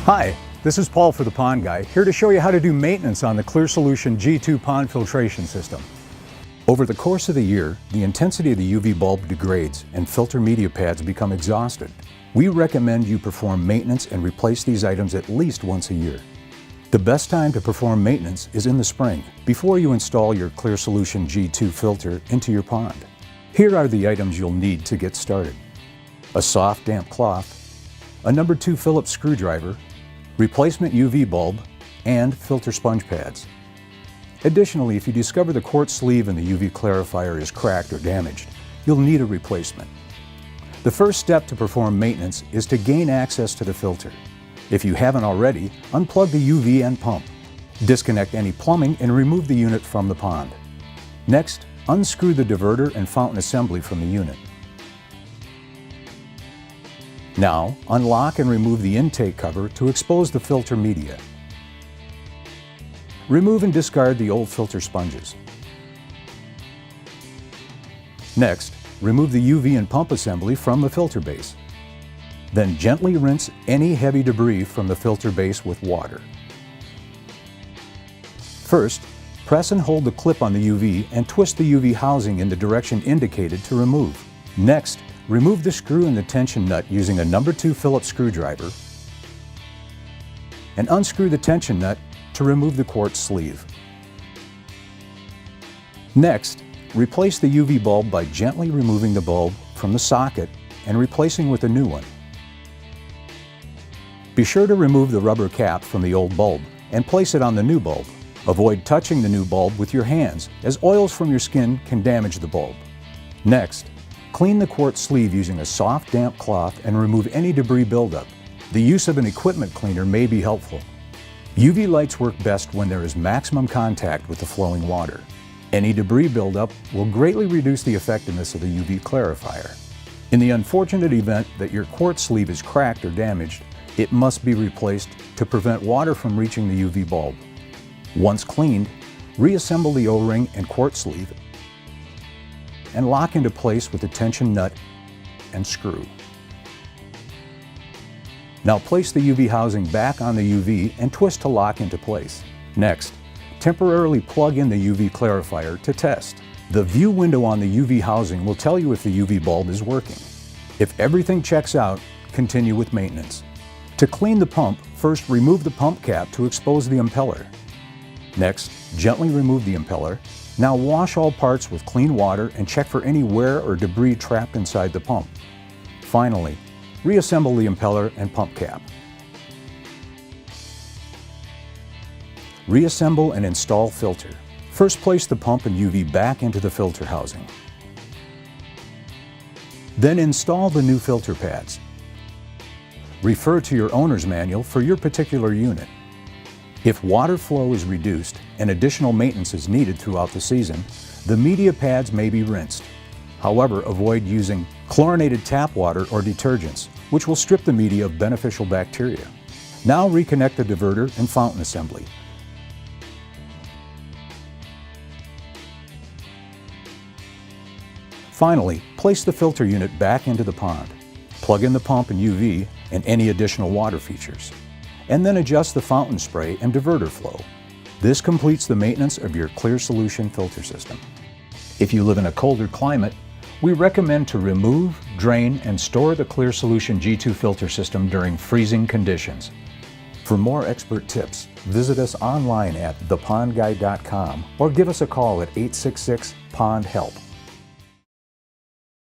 Hi, this is Paul for the Pond Guy, here to show you how to do maintenance on the ClearSolution G2 pond filtration system. Over the course of the year, the intensity of the UV bulb degrades and filter media pads become exhausted. We recommend you perform maintenance and replace these items at least once a year. The best time to perform maintenance is in the spring, before you install your ClearSolution G2 filter into your pond. Here are the items you'll need to get started: a soft, damp cloth, a No. 2 Phillips screwdriver, replacement UV bulb, and filter sponge pads. Additionally, if you discover the quartz sleeve in the UV clarifier is cracked or damaged, you'll need a replacement. The first step to perform maintenance is to gain access to the filter. If you haven't already, unplug the UV and pump. Disconnect any plumbing and remove the unit from the pond. Next, unscrew the diverter and fountain assembly from the unit. Now, unlock and remove the intake cover to expose the filter media. Remove and discard the old filter sponges. Next, remove the UV and pump assembly from the filter base. Then gently rinse any heavy debris from the filter base with water. First, press and hold the clip on the UV and twist the UV housing in the direction indicated to remove. Next, remove the screw and the tension nut using a No. 2 Phillips screwdriver and unscrew the tension nut to remove the quartz sleeve. Next, replace the UV bulb by gently removing the bulb from the socket and replacing with a new one. Be sure to remove the rubber cap from the old bulb and place it on the new bulb. Avoid touching the new bulb with your hands, as oils from your skin can damage the bulb. Next, clean the quartz sleeve using a soft, damp cloth and remove any debris buildup. The use of an equipment cleaner may be helpful. UV lights work best when there is maximum contact with the flowing water. Any debris buildup will greatly reduce the effectiveness of the UV clarifier. In the unfortunate event that your quartz sleeve is cracked or damaged, it must be replaced to prevent water from reaching the UV bulb. Once cleaned, reassemble the O-ring and quartz sleeve and lock into place with the tension nut and screw. Now place the UV housing back on the UV and twist to lock into place. Next, temporarily plug in the UV clarifier to test. The view window on the UV housing will tell you if the UV bulb is working. If everything checks out, continue with maintenance. To clean the pump, first remove the pump cap to expose the impeller. Next, gently remove the impeller. Now wash all parts with clean water and check for any wear or debris trapped inside the pump. Finally, reassemble the impeller and pump cap. Reassemble and install filter. First, place the pump and UV back into the filter housing. Then install the new filter pads. Refer to your owner's manual for your particular unit. If water flow is reduced and additional maintenance is needed throughout the season, the media pads may be rinsed. However, avoid using chlorinated tap water or detergents, which will strip the media of beneficial bacteria. Now reconnect the diverter and fountain assembly. Finally, place the filter unit back into the pond. Plug in the pump and UV and any additional water features, and then adjust the fountain spray and diverter flow. This completes the maintenance of your ClearSolution filter system. If you live in a colder climate, we recommend to remove, drain, and store the ClearSolution G2 filter system during freezing conditions. For more expert tips, visit us online at thepondguy.com or give us a call at 866-POND-HELP.